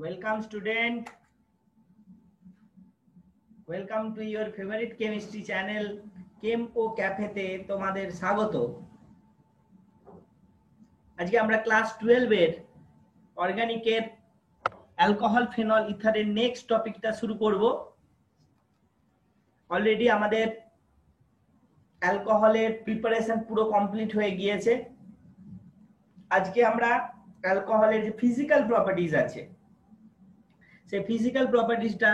Welcome student. Welcome to your favorite chemistry channel Chem O Cafe তে তোমাদের স্বাগত। আজকে আমরা ক্লাস 12 এর অর্গানিকের অ্যালকোহল ফেনল ইথারের নেক্সট টপিকটা শুরু করব। অলরেডি আমাদের অ্যালকোহলের প্রিপারেশন পুরো কমপ্লিট হয়ে গিয়েছে। আজকে আমরা অ্যালকোহলের যে ফিজিক্যাল প্রপার্টিজ আছে সেই ফিজিক্যাল প্রপার্টিজটা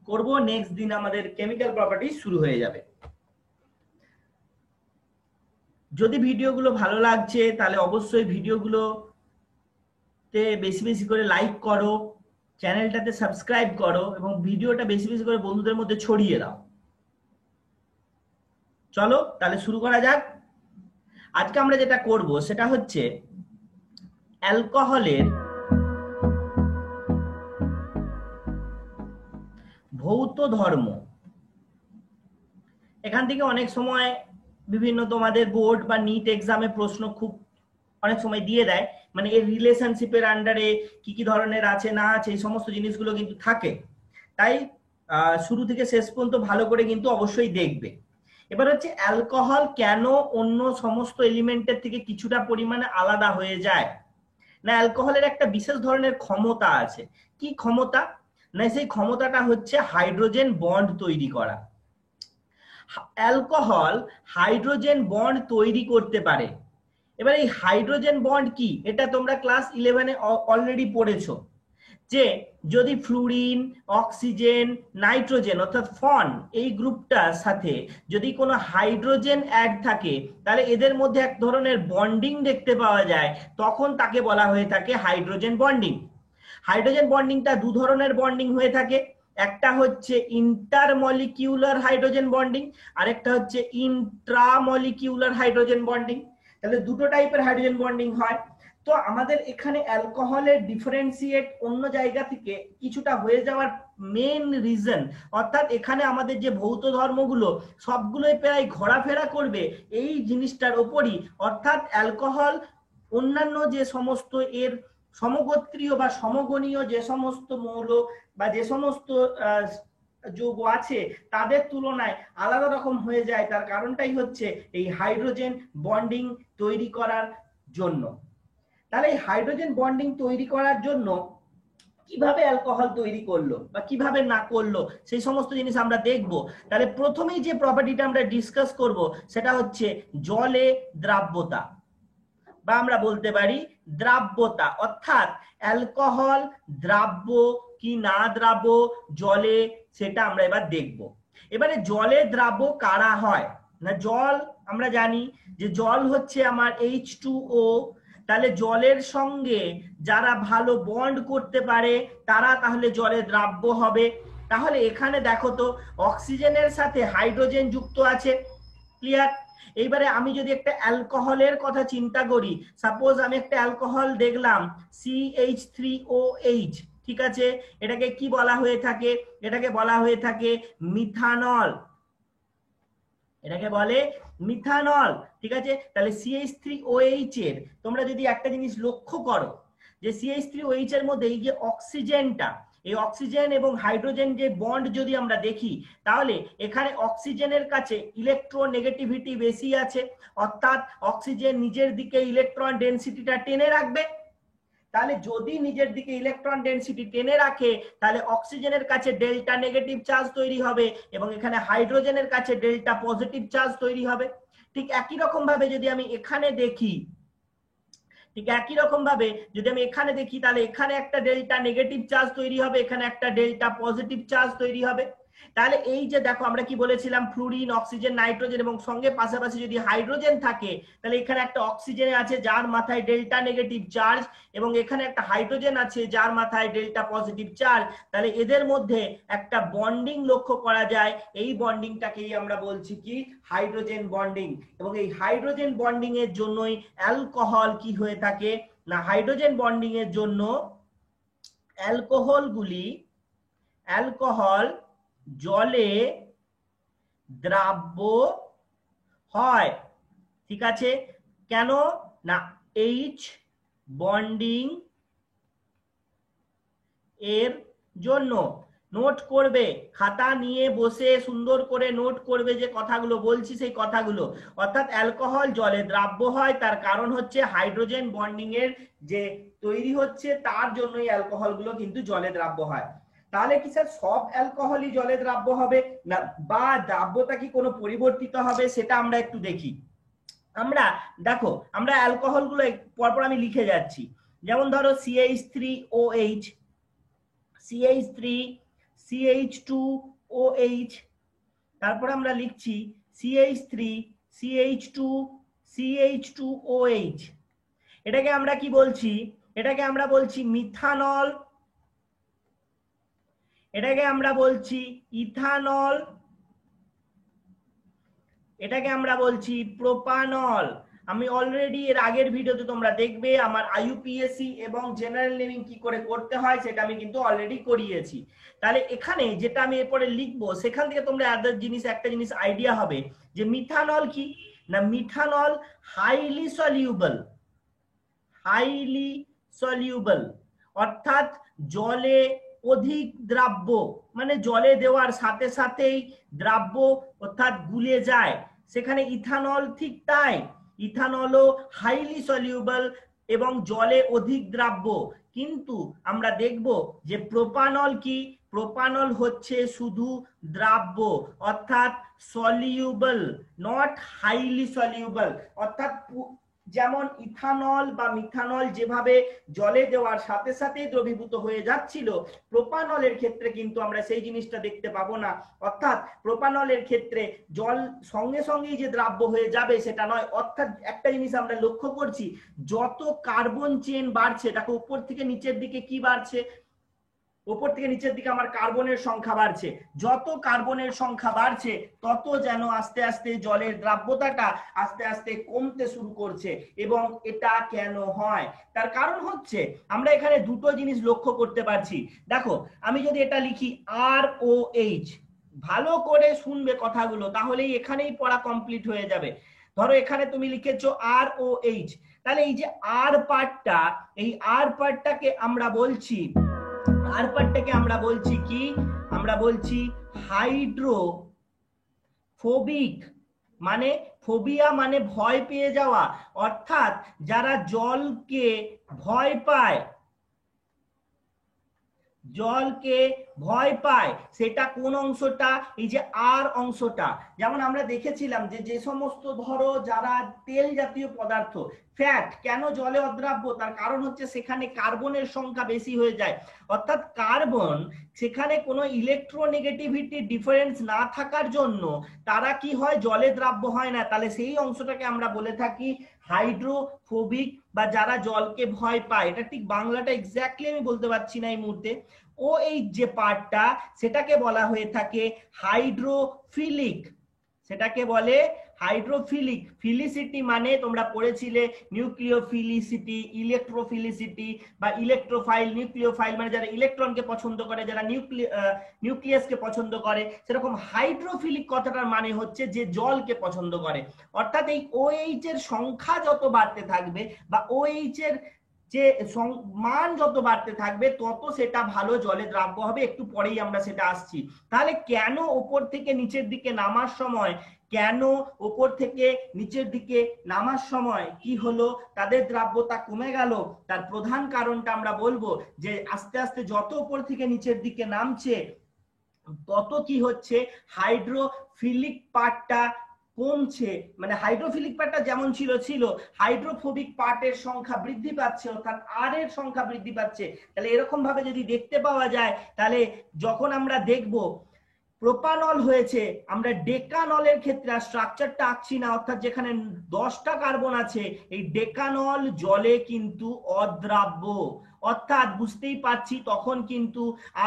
করব, নেক্সট দিন আমাদের কেমিক্যাল প্রপার্টি শুরু হয়ে যাবে। যদি ভিডিওগুলো ভালো লাগছে তাহলে অবশ্যই ভিডিওগুলোতে বেশি বেশি করে লাইক করো, চ্যানেলটাতে সাবস্ক্রাইব করো এবং ভিডিওটা বেশি বেশি করে বন্ধুদের মধ্যে ছড়িয়ে দাও। চলো তাহলে শুরু করা যাক। আজকে আমরা যেটা করব সেটা হচ্ছে অ্যালকোহলের ভৌত ধর্ম। এখান থেকে অনেক সময় বিভিন্ন তোমাদের বোর্ড বা নিট এক্সামে প্রশ্ন খুব অনেক সময় দিয়ে দেয়, মানে এর রিলেশনশিপের আন্ডারে কি কি ধরনের আছে না আছে এই সমস্ত জিনিসগুলো কিন্তু থাকে। তাই শুরু থেকে শেষ পর্যন্ত ভালো করে কিন্তু অবশ্যই দেখবে। এবার হচ্ছে অ্যালকোহল কেন অন্য সমস্ত এলিমেন্টের থেকে কিছুটা পরিমাণে আলাদা হয়ে যায়। না, অ্যালকোহলের একটা বিশেষ ধরনের ক্ষমতা আছে। কি ক্ষমতা? না, সেই ক্ষমতাটা হচ্ছে হাইড্রোজেন বন্ড তৈরি করা। অ্যালকোহল হাইড্রোজেন বন্ড তৈরি করতে পারে। এবার এই হাইড্রোজেন বন্ড কি, এটা তোমরা ক্লাস 11-এ অলরেডি পড়েছো যে যদি ফ্লুরিন, অক্সিজেন, নাইট্রোজেন অর্থাৎ ফন এই গ্রুপটার সাথে যদি কোনো হাইড্রোজেন অ্যাড থাকে তাহলে এদের মধ্যে এক ধরনের বন্ডিং দেখতে পাওয়া যায়, তখন তাকে বলা হয়ে থাকে হাইড্রোজেন বন্ডিং। হাইড্রোজেন বন্ডিংটা দু ধরনের বন্ডিং হয়ে থাকে, একটা হচ্ছে ইন্টারমলিকিউলার হাইড্রোজেন বন্ডিং, আরেকটা হচ্ছে ইন্ট্রামলিকিউলার হাইড্রোজেন বন্ডিং। তাহলে দুটো টাইপের হাইড্রোজেন বন্ডিং হয়। তো আমাদের এখানে অ্যালকোহলের ডিফারেন্সিয়েট অন্য জায়গা থেকে কিছুটা হয়ে যাওয়ার মেন রিজন, অর্থাৎ এখানে আমাদের যে ভৌত ধর্মগুলো সবগুলোই প্রায় ঘোরাফেরা করবে এই জিনিসটার ওপরই, অর্থাৎ অ্যালকোহল অন্যান্য যে সমস্ত এর সমগোত্রীয় বা সমগণীয় যে সমস্ত মৌল বা যে সমস্ত যৌগ আছে তাদের তুলনায় আলাদা রকম হয়ে যায়। তার কারণটাই হচ্ছে এই হাইড্রোজেন বন্ডিং তৈরি করার জন্য। তাহলে এই হাইড্রোজেন বন্ডিং তৈরি করার জন্য কিভাবে অ্যালকোহল তৈরি করলো বা কিভাবে না করলো সেই সমস্ত জিনিস আমরা দেখব। তাহলে প্রথমেই যে প্রপার্টিটা আমরা ডিসকাস করব সেটা হচ্ছে জলে দ্রাব্যতা, বা আমরা বলতে পারি দ্রাব্যতা, অর্থাৎ অ্যালকোহল দ্রাব্য কি না দ্রাব্য জলে, সেটা আমরা এবার দেখব। এবারে জলে দ্রাব্য কারা হয় না, জল আমরা জানি যে জল হচ্ছে আমার H2O। তাহলে জলের সঙ্গে যারা ভালো বন্ড করতে পারে তারা তাহলে জলে দ্রাব্য হবে। তাহলে এখানে দেখো তো অক্সিজেনের সাথে হাইড্রোজেন যুক্ত আছে, ক্লিয়ার? এইবারে আমি যদি একটা অ্যালকোহলের কথা চিন্তা করি, সাপোজ আমি একটা অ্যালকোহল দেখলাম CH3OH, ঠিক আছে, এটাকে কি বলা হয়ে থাকে? এটাকে বলা হয়ে থাকে মিথানল, এটাকে বলে মিথানল, ঠিক আছে। তাহলে CH3OH এর তোমরা যদি একটা জিনিস লক্ষ্য করো যে CH3OH এর মধ্যে এই যে অক্সিজেনটা, এই অক্সিজেন এবং হাইড্রোজেন যে বন্ড যদি আমরা দেখি তাহলে এখানে অক্সিজেনের কাছে ইলেকট্রোনেগেটিভিটি বেশি আছে, অর্থাৎ অক্সিজেন নিজের দিকে ইলেকট্রন ডেনসিটিটা টেনে রাখবে। তাহলে যদি নিজের দিকে ইলেকট্রন ডেনসিটি টেনে রাখে তাহলে অক্সিজেনের কাছে ডেল্টা নেগেটিভ চার্জ তৈরি হবে এবং এখানে হাইড্রোজেনের কাছে ডেল্টা পজিটিভ চার্জ তৈরি হবে। ঠিক একই রকম ভাবে যদি আমি এখানে দেখি, তাহলে এখানে একটা ডেল্টা নেগেটিভ চার্জ তৈরি হবে, এখানে একটা ডেল্টা পজিটিভ চার্জ তৈরি হবে। তাহলে এই যে দেখো আমরা কি বলেছিলাম, ফ্লুরিন, অক্সিজেন, নাইট্রোজেন এবং সঙ্গে পাশাপাশি যদি হাইড্রোজেন থাকে তাহলে এখানে একটা অক্সিজেন আছে যার মাথায় ডেল্টা নেগেটিভ চার্জ এবং এখানে একটা হাইড্রোজেন আছে যার মাথায় ডেল্টা পজিটিভ চার্জ। তাহলে এদের মধ্যে একটা বন্ডিং লক্ষ্য করা যায়, এই বন্ডিংটাকেই আমরা বলছি কি হাইড্রোজেন বন্ডিং। এবং এই হাইড্রোজেন বন্ডিং এর জন্যই অ্যালকোহল কি হয়ে থাকে না, হাইড্রোজেন বন্ডিং এর জন্য অ্যালকোহল জলে দ্রাব্য হয়, ঠিক আছে। কেন না, H বন্ডিং এর জন্য। নোট করবে, খাতা নিয়ে বসে সুন্দর করে নোট করবে যে কথাগুলো বলছি সেই কথাগুলো। অর্থাৎ অ্যালকোহল জলে দ্রাব্য হয়, তার কারণ হচ্ছে হাইড্রোজেন বন্ডিং এর যে তৈরি হচ্ছে তার জন্যই অ্যালকোহলগুলো কিন্তু জলে দ্রাব্য হয়। তাহলে কি স্যার সব অ্যালকোহলই জলে দ্রাব্য হবে না, বা দ্রাব্যতা কি কোনো পরিবর্তিত হবে, সেটা আমরা একটু দেখি। আমরা দেখো, আমরা অ্যালকোহল গুলো পরপর আমি লিখে যাচ্ছি। যেমন ধরো CH3OH, CH3, CH2OH, তারপর আমরা লিখছি CH3, CH2, CH2OH। এটাকে আমরা কি বলছি? এটাকে আমরা বলছি মিথানল, এটাকে আমরা বলছি ইথানল, এটাকে আমরা বলছি প্রোপানল। আমি অলরেডি এর আগের ভিডিওতে তোমরা দেখবে আমার IUPAC এবং জেনারেল নেমিং কি করে করতে হয় সেটা আমি কিন্তু অলরেডি করিয়েছি। তাহলে এখানে যেটা আমি এরপরে লিখবো সেখান থেকে তোমরা একটা জিনিস আইডিয়া হবে যে মিথানল কি না, methanol highly soluble, highly soluble অর্থাৎ জলে অধিক দ্রাব্য, মানে জলে দেওয়ার সাথে সাথেই দ্রাব্য অর্থাৎ গুলে যায়। সেখানে ইথানল ঠিক তাই, ইথানলও হাইলি সলিউবল এবং জলে অধিক দ্রাব্য। কিন্তু আমরা দেখব যে প্রোপানল কি, প্রোপানল হচ্ছে শুধু দ্রাব্য অর্থাৎ সলিউবল, নট হাইলি সলিউবল। অর্থাৎ যেমন ইথানল বা মিথানল যেভাবে জলে দেওয়ার সাথে সাথেই দ্রবীভূত হয়ে যাচ্ছিল, প্রোপানলের ক্ষেত্রে কিন্তু আমরা সেই জিনিসটা দেখতে পাবো না। অর্থাৎ প্রোপানলের ক্ষেত্রে জল সঙ্গে সঙ্গেই যে দ্রাব্য হয়ে যাবে সেটা নয়। অর্থাৎ একটা জিনিস আমরা লক্ষ্য করছি, যত কার্বন চেন বাড়ছে, দেখো উপর থেকে নিচের দিকে কি বাড়ছে, উপর থেকে নিচের দিকে আমার কার্বনের সংখ্যা বাড়ছে। যত কার্বনের সংখ্যা বাড়ছে তত যেন আস্তে আস্তে জলের দ্রাব্যতাটা আস্তে আস্তে কমতে শুরু করছে। এবং এটা কেন হয়, তার কারণ হচ্ছে আমরা এখানে দুটো জিনিস লক্ষ্য করতে পারছি। দেখো আমি যদি এটা লিখি ROH, ভালো করে শুনবে কথাগুলো, তাহলেই এখানেই পড়া কমপ্লিট হয়ে যাবে। ধরো এখানে তুমি লিখেছো ROH, তাহলে এই যে আর পার্টটা, এই আর পার্টটাকে আমরা বলছি, আর পার্টটাকে আমরা বলছি কি, আমরা বলছি হাইড্রোফোবিক। মানে ফোবিয়া মানে ভয় পেয়ে যাওয়া, অর্থাৎ যারা জলকে ভয় পায়, জলকে ভয় পায়, সেটা কোন অংশটা, এই যে আর অংশটা। যেমন আমরা দেখেছিলাম যে যে সমস্ত ধরো যারা তেল জাতীয় পদার্থ, ফ্যাট কেন জলে অদ্রাব্য, তার কারণ হচ্ছে সেখানে কার্বনের সংখ্যা বেশি হয়ে যায়। অর্থাৎ কার্বন সেখানে কোনো ইলেকট্রোনেগেটিভিটি ডিফারেন্স না থাকার জন্য তারা কি হয়, জলে দ্রাব্য হয় না। তাহলে সেই অংশটাকে আমরা বলে থাকি হাইড্রোফোবিক, বা যারা জলকে ভয় পায়। এটা ঠিক বাংলাটা এক্স্যাক্টলি আমি বলতে পারছি না এই মুহূর্তে। ও এই যে পার্টটা সেটাকে বলা হয়ে থাকে হাইড্রোফিলিক, সেটাকে বলে হাইড্রোফিলিক। ফিলিসিটি মানে তোমরা পড়েছিলে নিউক্লিওফিলিসিটি, ইলেকট্রোফিলিসিটি বা ইলেকট্রোফাইল, নিউক্লিওফাইল মানে যারা ইলেকট্রনকে পছন্দ করে, যারা নিউক্লিয়াসকে পছন্দ করে। সেরকম হাইড্রোফিলিক কথাটার মানে হচ্ছে যে জলকে পছন্দ করে। অর্থাৎ এই OH এর সংখ্যা যত বাড়তে থাকবে বা OH এর যে মান যত বাড়তে থাকবে তত সেটা ভালো জলে দ্রাব্য হবে। একটু পরেই আমরা সেটা আসছি। তাহলে কেন উপর থেকে নিচের দিকে নামার সময়, কেন উপর থেকে নিচের দিকে নামার সময় কি হলো, তাদের দ্রাব্যতা কমে গেল, তার প্রধান কারণটা আমরা বলবো যে আস্তে আস্তে যত উপর থেকে নিচের দিকে নামছে তত কি হচ্ছে, হাইড্রোফিলিক পার্টটা কমছে। মানে হাইড্রোফিলিক পার্টটা যেমন ছিল ছিল, হাইড্রোফোবিক পার্টের সংখ্যা বৃদ্ধি পাচ্ছে, অর্থাৎ আর এর সংখ্যা বৃদ্ধি পাচ্ছে। তাহলে এরকম ভাবে যদি দেখতে পাওয়া যায়, তাহলে যখন আমরা দেখব প্রোপানল হয়েছে, আমরা ডেকানলের ক্ষেত্রে স্ট্রাকচারটা আঁকছি না, অর্থাৎ যেখানে 10টা কার্বন আছে, এই ডেকানল জলে কিন্তু অদ্রাব্য। অর্থাৎ বুঝতেই পারছি তখন কিন্তু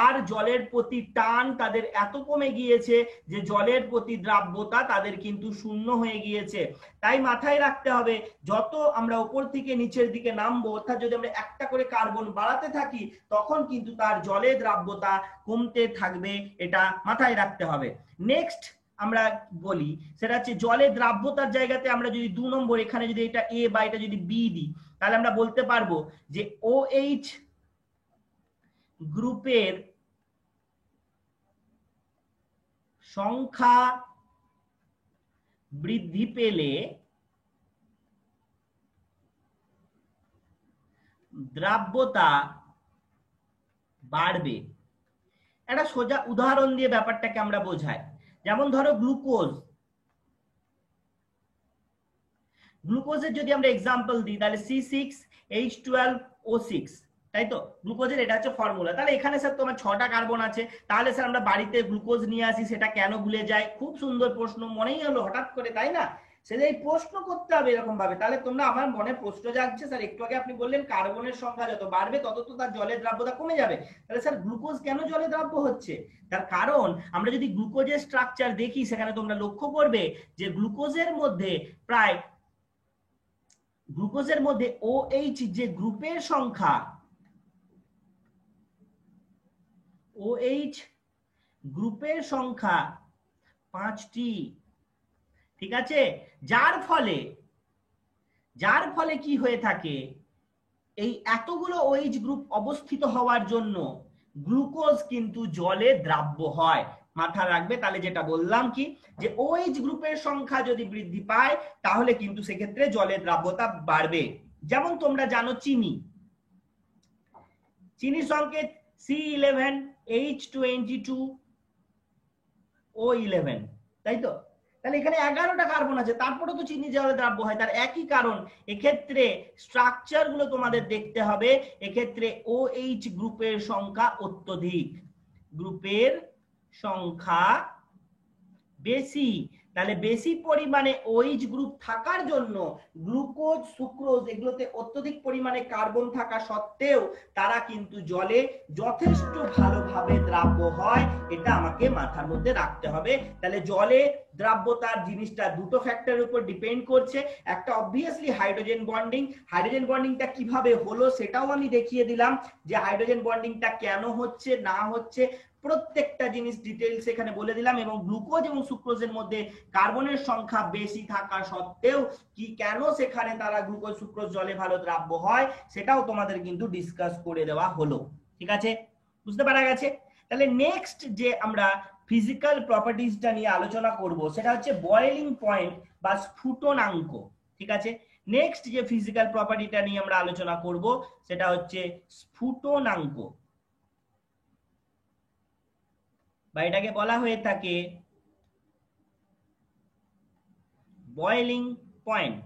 আর জলের প্রতি টান তাদের এত কমে গিয়েছে যে জলের প্রতি দ্রাব্যতা তাদের কিন্তু শূন্য হয়ে গিয়েছে। তাই মাথায় রাখতে হবে, যত আমরা উপর থেকে নিচের দিকে নামবো, অর্থাৎ যদি আমরা একটা করে কার্বন বাড়াতে থাকি তখন কিন্তু তার জলে দ্রাব্যতা কমতে থাকবে, এটা মাথায় রাখতে হবে। নেক্সট আমরা বলি সেটা হচ্ছে জলে দ্রাব্যতার জায়গাতে আমরা যদি 2 নম্বর এখানে যদি এটা A বা এটা যদি B দিই, তাহলে আমরা বলতে পারবো যে OH গ্রুপের সংখ্যা বৃদ্ধি পেলে দ্রাব্যতা বাড়বে। একটা সোজা উদাহরণ দিয়ে ব্যাপারটাকে আমরা বোঝাই। যেমন ধরো গ্লুকোজের যদি আমরা এক্সাম্পল দিই তাহলে C6H12O6, তাই তো? গ্লুকোজের এটা হচ্ছে ফর্মুলা। তাহলে এখানে স্যার তোমার 6টা কার্বন আছে, তাহলে স্যার আমরা বাড়িতে গ্লুকোজ নিয়ে আসি, সেটা কেন ভুলে যাই? খুব সুন্দর প্রশ্ন, মনেই হলো হঠাৎ করে, তাই না? সেটাই প্রশ্ন করতে হবে এরকম ভাবে। তাহলে তোমরা, আমার মনে প্রশ্ন জাগছে, স্যার একটু আগে আপনি বললেন কার্বনের সংখ্যা যত বাড়বে তত তো তার জলের দ্রাব্যতা কমে যাবে, তাহলে স্যার গ্লুকোজ কেন জলে দ্রাব্য হচ্ছে? তার কারণ আমরা যদি গ্লুকোজের স্ট্রাকচার দেখি, সেখানে তোমরা লক্ষ্য করবে যে গ্লুকোজের মধ্যে OH যে গ্রুপের সংখ্যা, OH গ্রুপের সংখ্যা 5টি, ঠিক আছে? যার ফলে কি হয়ে থাকে, এই এতগুলো OH গ্রুপ অবস্থিত হওয়ার জন্য গ্লুকোজ কিন্তু জলে দ্রাব্য হয়। মাথা রাখবে। তাহলে যেটা বললাম কি, যে OH গ্রুপের সংখ্যা যদি বৃদ্ধি পায় তাহলে কিন্তু সেক্ষেত্রে জলের দ্রাব্যতা বাড়বে। যেমন তোমরা জানো চিনির সংকেত C11H22O11, তাই তো? তাহলে এখানে 11টা কার্বন আছে, তারপরে তো চিনি জলে দ্রাব্য হয়। তার একই কারণ, এক্ষেত্রে স্ট্রাকচার গুলো তোমাদের দেখতে হবে। এক্ষেত্রে OH গ্রুপের সংখ্যা অত্যধিক, গ্রুপের সংখ্যা বেশি। তাহলে বেশি পরিমাণে OH গ্রুপ থাকার জন্য গ্লুকোজ, সুক্রোজ এগুলোতে অত্যধিক পরিমাণে কার্বন থাকা সত্ত্বেও তারা কিন্তু জলে যথেষ্ট ভালোভাবে দ্রাব্য হয়। এটা আমাকে মাথার মধ্যে রাখতে হবে। তাহলে জলে দ্রাব্যতার জিনিসটা দুটো ফ্যাক্টরের উপর ডিপেন্ড করছে। একটা অবভিয়াসলি হাইড্রোজেন বন্ডিং। হাইড্রোজেন বন্ডিংটা কিভাবে হলো সেটাও আমি দেখিয়ে দিলাম, যে হাইড্রোজেন বন্ডিংটা কেন হচ্ছে না হচ্ছে, প্রত্যেকটা জিনিস ডিটেইলস এখানে বলে দিলাম। এবং গ্লুকোজ এবং সুক্রোজের মধ্যে কার্বনের সংখ্যা বেশি থাকা সত্ত্বেও কি কেন সেখানে তারা গ্লুকোজ, সুক্রোজ জলে ভালো দ্রাব্য হয় সেটাও তোমাদের কিন্তু ডিসকাস করে দেওয়া হলো। ঠিক আছে, বুঝতে পারা গেছে? তাহলে নেক্সট যে আমরা ফিজিক্যাল প্রপার্টিজটা নিয়ে আলোচনা করব সেটা হচ্ছে বয়েলিং পয়েন্ট বা স্ফুটনাঙ্ক। ঠিক আছে, নেক্সট যে ফিজিক্যাল প্রপার্টিটা নিয়ে আমরা আলোচনা করব সেটা হচ্ছে স্ফুটনাঙ্ক, বা এটাকে বলা হয়ে থাকে বয়েলিং পয়েন্ট,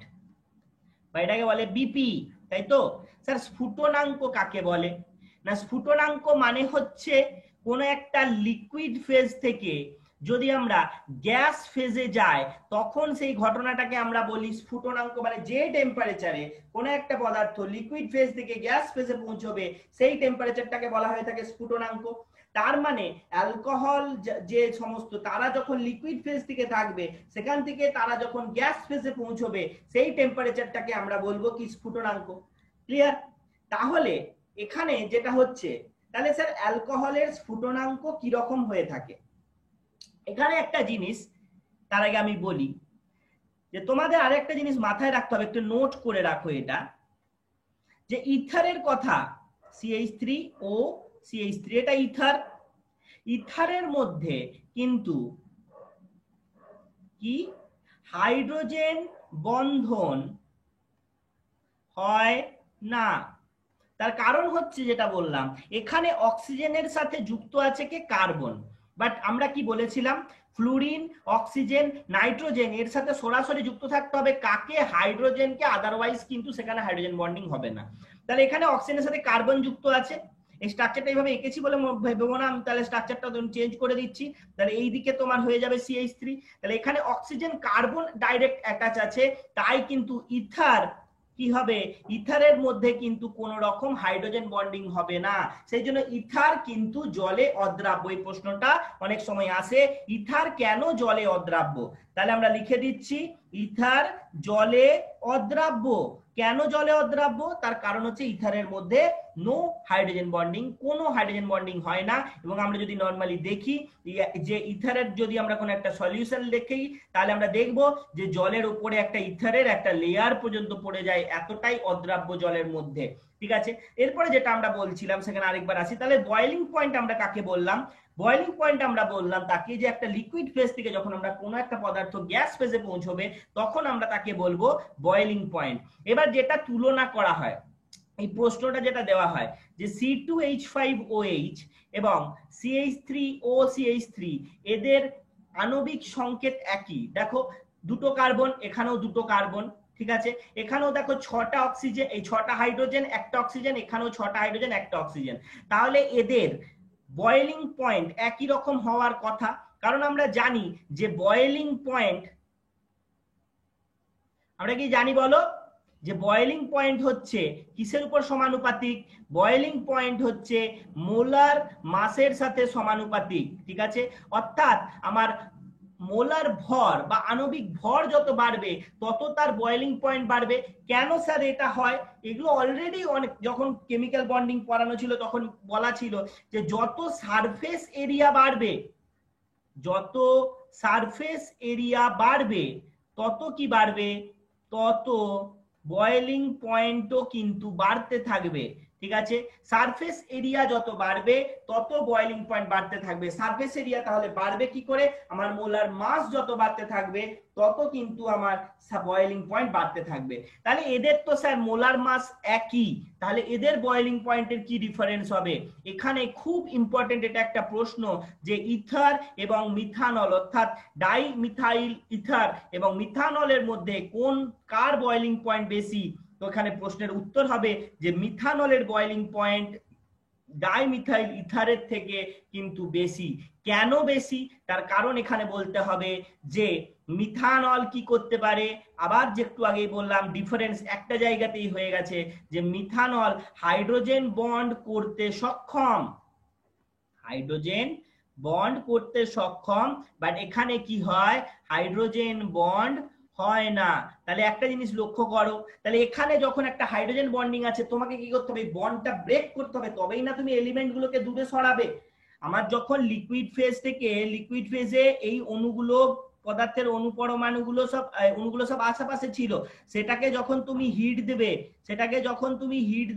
বা এটাকে বলে বিপি, তাই তো? স্যার স্ফুটনাঙ্ক কাকে বলে? না, স্ফুটনাঙ্ক মানে হচ্ছে কোন একটা লিকুইড ফেজ থেকে যদি আমরা গ্যাস ফেজে যাই তখন সেই ঘটনাটাকে আমরা বলি স্ফুটনাঙ্ক। মানে যে টেম্পারেচারে কোন একটা পদার্থ লিকুইড ফেজ থেকে গ্যাস ফেজে পৌঁছবে সেই টেম্পারেচারটাকে বলা হয়ে থাকে স্ফুটনাঙ্ক। তার মানে অ্যালকোহল যে সমস্ত, তারা যখন লিকুইড ফেজ থেকে থাকবে সেখান থেকে তারা যখন গ্যাস ফেজে পৌঁছবে সেই টেম্পারেচারটাকে আমরা বলবো কি, স্ফুটনাঙ্ক। ক্লিয়ার? তাহলে এখানে যেটা হচ্ছে, তাহলে স্যার অ্যালকোহলের স্ফুটনাঙ্ক কি রকম হয়ে থাকে? এখানে একটা জিনিস তার আগে আমি বলি যে তোমাদের আরেকটা জিনিস মাথায় রাখতে হবে, একটু নোট করে রাখো এটা, যে ইথারের কথা, CH3O CH3, এটা ইথার। ইথারের মধ্যে কিন্তু কি হাইড্রোজেন বন্ধন হয় না। তার কারণ হচ্ছে যেটা বললাম, এখানে অক্সিজেনের সাথে যুক্ত আছে কে, কার্বন। বাট আমরা কি বলেছিলাম, ফ্লুরিন, অক্সিজেন, নাইট্রোজেন এর সাথে সরাসরি যুক্ত থাকতে হবে কাকে, হাইড্রোজেনকে, আদারওয়াইজ কিন্তু সেখানে হাইড্রোজেন বন্ডিং হবে না। তাহলে এখানে অক্সিজেনের সাথে কার্বন যুক্ত আছে, এই স্ট্রাকচারটা এইভাবে এঁকেছি বলে ভেবো না, আমি তাহলে স্ট্রাকচারটা চেঞ্জ করে দিচ্ছি। তাহলে এইদিকে তোমার হয়ে যাবে CH3। তাহলে এখানে অক্সিজেন কার্বন ডাইরেক্ট অ্যাটাচ আছে, তাই কিন্তু ইথার কি হবে, ইথারের মধ্যে কিন্তু কোন রকম হাইড্রোজেন বন্ডিং হবে না। সেই জন্য ইথার কিন্তু জলে অদ্রাব্য। এই প্রশ্নটা অনেক সময় আসে, ইথার কেন জলে অদ্রাব্য? তাহলে আমরা লিখে দিচ্ছি ইথার জলে অদ্রাব্য। কেন জলে অদ্রাব্য? তার কারণ হচ্ছে ইথারের মধ্যে নো হাইড্রোজেন বন্ডিং, কোনো হাইড্রোজেন বন্ডিং হয় না। এবং আমরা যদি নর্মালি দেখি যে ইথারের যদি আমরা কোনো একটা সলিউশন দেখি, তাহলে আমরা দেখব যে জলের উপরে একটা ইথারের একটা লেয়ার পর্যন্ত পড়ে যায়, এতটাই অদ্রাব্য জলের মধ্যে। ঠিক আছে, এরপরে যেটা আমরা বলছিলাম সেখানে আরেকবার আসি। তাহলে বয়েলিং পয়েন্ট আমরা কাকে বললাম? বয়েলিং পয়েন্ট আমরা বললাম তাকে যে একটা লিকুইড ফেজ থেকে যখন আমরা কোনো একটা পদার্থ গ্যাস ফেজে পৌঁছবে, তখন আমরা তাকে বলবো বয়েলিং পয়েন্ট। এবার যেটা তুলনা করা হয়, এই প্রশ্নটা যেটা দেওয়া হয় যে C2H5OH এবং CH3OCH3 এদের আণবিক সংকেত একই। দেখো দুটো কার্বন, এখানেও দুটো কার্বন, ঠিক আছে, এখানেও দেখো 6টা অক্সিজেন, এই 6টা হাইড্রোজেন একটা অক্সিজেন, এখানেও 6টা হাইড্রোজেন একটা অক্সিজেন। তাহলে এদের বয়েলিং পয়েন্ট একই রকম হওয়ার কথা, কারণ আমরা জানি যে বয়েলিং পয়েন্ট, আমরা কি জানি বলো, যে বয়েলিং পয়েন্ট হচ্ছে কিসের উপর সমানুপাতিক? বয়েলিং পয়েন্ট হচ্ছে মোলার মাসের সাথে সমানুপাতিক। ঠিক আছে, অর্থাৎ আমার মোলার ভর বা আণবিক ভর যত বাড়বে তত তার বয়েলিং পয়েন্ট বাড়বে। কেন স্যার এটা হয়? এগুলো অলরেডি অনেক, যখন কেমিক্যাল বন্ডিং পড়ানো ছিল তখন বলা ছিল যে যত সারফেস এরিয়া বাড়বে, যত সারফেস এরিয়া বাড়বে তত কি বাড়বে? তত বয়েলিং পয়েন্টও কিন্তু বাড়তে থাকবে। ঠিক আছে, সারফেস এরিয়া যত বাড়বে তত বয়েলিং পয়েন্ট বাড়তে থাকবে। সারফেস এরিয়া তাহলে বাড়বে কি করে? আমার মোলার মাস যত বাড়তে থাকবে তত কিন্তু আমার বয়েলিং পয়েন্ট বাড়তে থাকবে। তাহলে এদের তো স্যার মোলার মাস একই, তাহলে এদের বয়েলিং পয়েন্টের কি ডিফারেন্স হবে? এখানে খুব ইম্পর্টেন্ট, এটা একটা প্রশ্ন যে ইথার এবং মিথানল অর্থাৎ ডাই মিথাইল ইথার এবং মিথানলের মধ্যে কোন কার বয়েলিং পয়েন্ট বেশি? তো এখানে প্রশ্নের উত্তর হবে যে মিথানলের বয়েলিং পয়েন্ট ডাইমিথাইল ইথারের থেকে কিন্তু বেশি। কেন বেশি? তার কারণ এখানে বলতে হবে যে মিথানল কি করতে পারে, আবার যে একটু আগেই বললাম ডিফারেন্স একটা জায়গাতেই হয়ে গেছে, যে মিথানল হাইড্রোজেন বন্ড করতে সক্ষম, হাইড্রোজেন বন্ড করতে সক্ষম, বাট এখানে কি হয়? হাইড্রোজেন বন্ড হয় না। তাহলে একটা জিনিস লক্ষ্য করো, তাহলে এখানে যখন একটা হাইড্রোজেন বন্ডিং আছে তোমাকে কি করতে হবে? বন্ডটা ব্রেক করতে হবে, তবেই না তুমি এলিমেন্ট গুলোকে দূরে সরাবে। আমার যখন লিকুইড ফেজ থেকে লিকুইড ফেজে এই অণুগুলো, পদার্থের অণু পরমাণুগুলো সব আশেপাশে ছিল, সেটাকে যখন তুমি হিট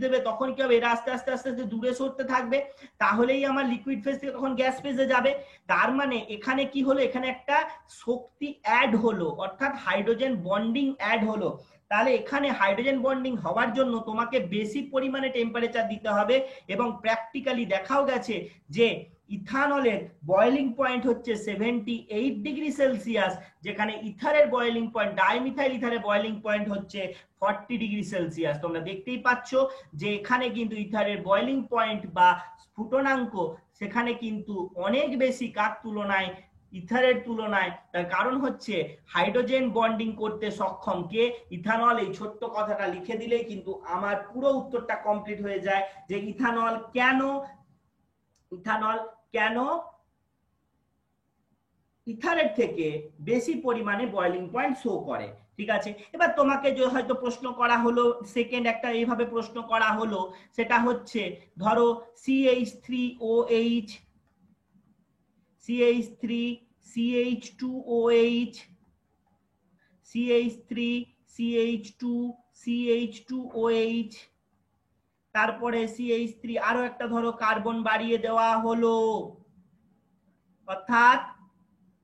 দেবে, তখন কি হবে? এরা আস্তে আস্তে আস্তে আস্তে দূরে সরতে থাকবে, তাহলেই আমার লিকুইড ফেজ থেকে তখন গ্যাস ফেজে যাবে। তার মানে এখানে কি হলো? এখানে একটা শক্তি অ্যাড হলো, অর্থাৎ হাইড্রোজেন বন্ডিং অ্যাড হলো। তাহলে এখানে হাইড্রোজেন বন্ডিং হওয়ার জন্য তোমাকে বেশি পরিমাণে টেম্পারেচার দিতে হবে, এবং প্র্যাকটিক্যালি দেখাও গেছে যে ইথানলের বয়েলিং পয়েন্ট হচ্ছে 78 ডিগ্রি সেলসিয়াস, যেখানে ইথারের বয়েলিং পয়েন্ট, ডাইমিথাইল ইথারের বয়েলিং পয়েন্ট হচ্ছে 40 ডিগ্রি সেলসিয়াস। তোমরা দেখতেই পাচ্ছ যে এখানে কিন্তু ইথারের বয়েলিং পয়েন্ট বা স্ফুটনাঙ্ক সেখানে কিন্তু অনেক বেশি, কার তুলনায়? ইথারের তুলনায়। তার কারণ হচ্ছে হাইড্রোজেন বন্ডিং করতে সক্ষম কে? ইথানল। এই ছোট্ট কথাটা লিখে দিলেই কিন্তু আমার পুরো উত্তরটা কমপ্লিট হয়ে যায়, যে ইথানল কেন ইথারের থেকে বেশি পরিমাণে বয়েলিং পয়েন্ট শো করে। ঠিক আছে, এবার তোমাকে যে হয়তো প্রশ্ন করা হলো, সেকেন্ড একটা এইভাবে প্রশ্ন করা হলো, সেটা হচ্ছে ধরো CH3OH, CH3, CH2OH, CH3, CH2, CH2OH, তারপরে CH3 আরো একটা ধরো কার্বন বাড়িয়ে দেওয়া হলো, অর্থাৎ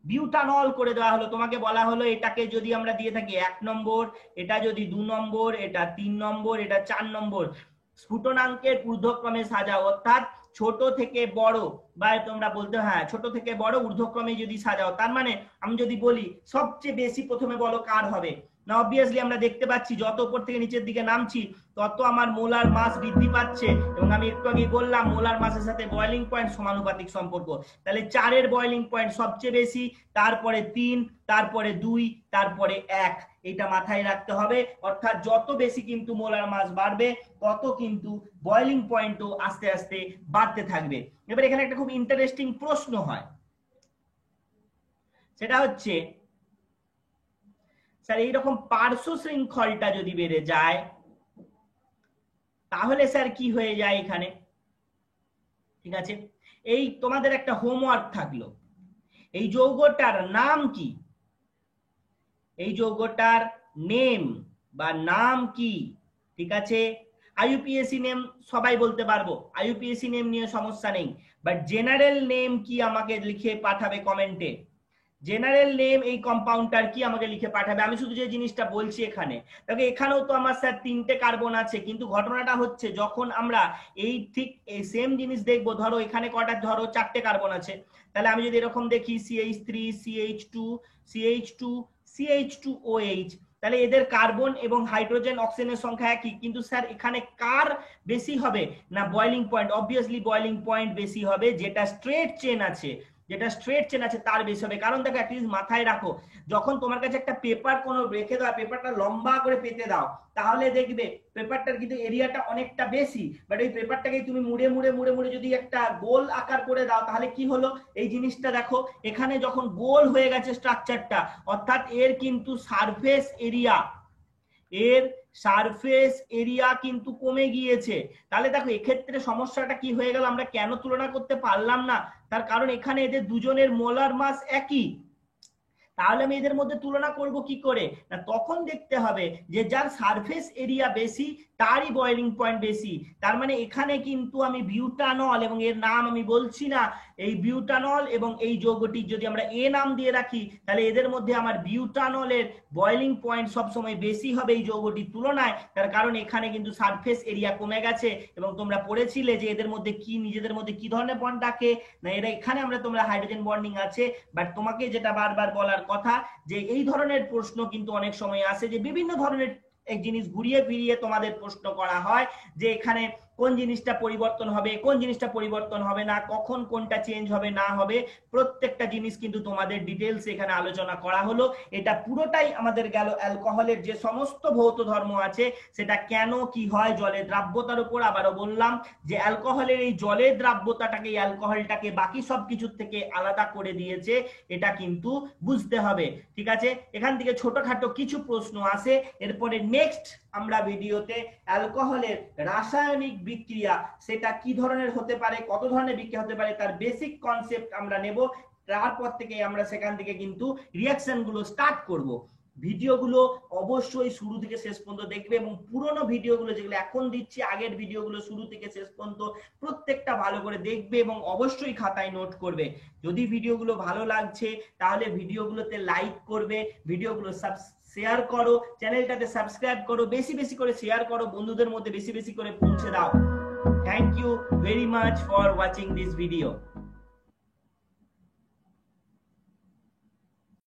বিউটানল করে দেওয়া হলো। তোমাকে বলা হলো এটাকে যদি আমরা দিয়ে থাকি 1 নম্বর, এটা যদি 2 নম্বর, এটা 3 নম্বর, এটা 4 নম্বর, স্ফুটনাঙ্কের ঊর্ধ্বক্রমে সাজাও, অর্থাৎ ছোট থেকে বড়, বা তোমরা বলতে, হ্যাঁ ছোট থেকে বড় ঊর্ধ্বক্রমে যদি সাজাও, তার মানে আমি যদি বলি সবচেয়ে বেশি প্রথমে বলো কার হবে? না অবভিয়াসলি আমরা দেখতে পাচ্ছি যত উপর থেকে নিচের দিকে নামছি তত আমার মোলার মাস বৃদ্ধি পাচ্ছে, এবং আমি একটু আগে বললাম মোলার মাসের সাথে বয়েলিং পয়েন্ট সমানুপাতিক সম্পর্ক। তাহলে 4 এর বয়েলিং পয়েন্ট সবচেয়ে বেশি, তারপরে 3, তারপরে 2, তারপরে 1, এটা মাথায় রাখতে হবে। অর্থাৎ যত বেশি কিন্তু মোলার মাস বাড়বে তত কিন্তু বয়েলিং পয়েন্টও আস্তে আস্তে বাড়তে থাকবে। এবার এখানে একটা খুব ইন্টারেস্টিং প্রশ্ন হয়, সেটা হচ্ছে স্যার এইরকম পার্শ্ব শৃঙ্খলটা যদি বেড়ে যায়, তাহলে স্যার কি হয়ে যায় এখানে, ঠিক আছে? এই তোমাদের একটা হোমওয়ার্ক থাকলো, এই যৌগটার নাম কি, এই যৌগটার নেম বা নাম কি, ঠিক আছে? আইইউপিএসি নেম সবাই বলতে পারবো, আইইউপিএসি নেম নিয়ে সমস্যা নেই, বাট জেনারেল নেম কি আমাকে লিখে পাঠাবে কমেন্টে। জেনারেল নেম এই কম্পাউন্ডটার কি আমাকে লিখে পাঠাবে। আমি শুধু যে জিনিসটা বলছি এখানে, তবে এখানেও তো আমার স্যার 3টে কার্বন আছে, কিন্তু ঘটনাটা হচ্ছে যখন আমরা এই ঠিক এই সেম জিনিস দেখবো, ধরো এখানে কটা, ধরো 4টে কার্বন আছে, তাহলে আমি যদি এরকম দেখি CH3 CH2 CH2 CH2OH, তাহলে এদের কার্বন এবং হাইড্রোজেন অক্সিজেনের সংখ্যা একই, কিন্তু স্যার এখানে কার বেশি হবে না boiling point, obviously boiling point বেশি হবে, যেটা স্ট্রেট চেন আছে, যেটা স্ট্রেট চেন আছে তার বেশি হবে। কারণ দেখো অ্যাটলিস্ট মাথায় রাখো, যখন তোমার কাছে একটা পেপার কোনো রেখে দাও, পেপারটা লম্বা করে পেতে দাও, তাহলে দেখবে পেপারটার কিন্তু এরিয়াটা অনেকটা বেশি, বাট এই পেপারটাকে তুমি মুড়ে মুড়ে মুড়ে মুড়ে যদি একটা গোল আকার করে দাও, তাহলে কি হলো, এই জিনিসটা দেখো এখানে যখন গোল হয়ে গেছে স্ট্রাকচারটা, অর্থাৎ এর কিন্তু সারফেস এরিয়া, এর সারফেস এরিয়া কিন্তু কমে গিয়েছে। তাহলে দেখো এক্ষেত্রে সমস্যাটা কি হয়ে গেল, আমরা কেন তুলনা করতে পারলাম না, তার কারণ এখানে এদের দুজনের মোলার মাস একই, তাহলে আমি এদের মধ্যে তুলনা করব কি করে না, তখন দেখতে হবে যে যার সারফেস এরিয়া বেশি তারই বয়লিং পয়েন্ট বেশি। তার মানে এখানে কিন্তু আমি বিউটানল, এবং এর নাম আমি বলছি না, এই বিউটানল এবং এই যৌগটির যদি আমরা এ নাম দিয়ে রাখি, তাহলে এদের মধ্যে আমার বিউটানলের বয়লিং পয়েন্ট সবসময় বেশি হবে এই যৌগটির তুলনায়, তার কারণ এখানে কিন্তু সারফেস এরিয়া কমে গেছে। এবং তোমরা পড়েছিলে যে এদের মধ্যে কি, নিজেদের মধ্যে কি ধরনের বন্ড রাখে না, এরা এখানে আমরা তোমরা হাইড্রোজেন বন্ডিং আছে, বাট তোমাকে যেটা বারবার বলার কথা যে এই ধরনের প্রশ্ন কিন্তু অনেক সময় আসে, যে বিভিন্ন ধরনের এক জিনিস ঘুরিয়ে ফিরিয়ে তোমাদের প্রশ্ন করা হয় যে এখানে কোন জিনিসটা পরিবর্তন হবে, কোন জিনিসটা পরিবর্তন হবে না, কখন কোনটা চেঞ্জ হবে না হবে, প্রত্যেকটা জিনিস কিন্তু তোমাদের ডিটেলস এখানে আলোচনা করা হলো। এটা পুরোটাই আমাদের গেল অ্যালকোহলের যে সমস্ত ভৌত ধর্ম আছে, সেটা কেন কি হয় জলের দ্রাব্যতার উপর। আবারও বললাম যে অ্যালকোহলের এই জলের দ্রাব্যতাটাকে, এই অ্যালকোহলটাকে বাকি সব কিছুর থেকে আলাদা করে দিয়েছে, এটা কিন্তু বুঝতে হবে, ঠিক আছে? এখান থেকে ছোটখাটো কিছু প্রশ্ন আসে। এরপরে নেক্সট আমরা ভিডিওতে অ্যালকোহলের রাসায়নিক বিক্রিয়া সেটা কি ধরনের হতে পারে, কত ধরনের বিক্রিয়া হতে পারে, তার বেসিক কনসেপ্ট আমরা নেব। তারপর থেকে আমরা সেখান থেকে কিন্তু রিঅ্যাকশন গুলো স্টার্ট করব। ভিডিওগুলো অবশ্যই শুরু থেকে শেষ পর্যন্ত দেখবে, এবং পুরোনো ভিডিওগুলো যেগুলো এখন দিচ্ছি, আগের ভিডিওগুলো শুরু থেকে শেষ পর্যন্ত প্রত্যেকটা ভালো করে দেখবে এবং অবশ্যই খাতায় নোট করবে। যদি ভিডিওগুলো ভালো লাগছে তাহলে ভিডিওগুলোতে লাইক করবে, ভিডিওগুলো শেয়ার করো, চ্যানেলটাতে সাবস্ক্রাইব করো, বেশি বেশি করে শেয়ার করো, বন্ধুদের মধ্যে বেশি বেশি করে পৌঁছে দাও। Thank you very much for watching this video.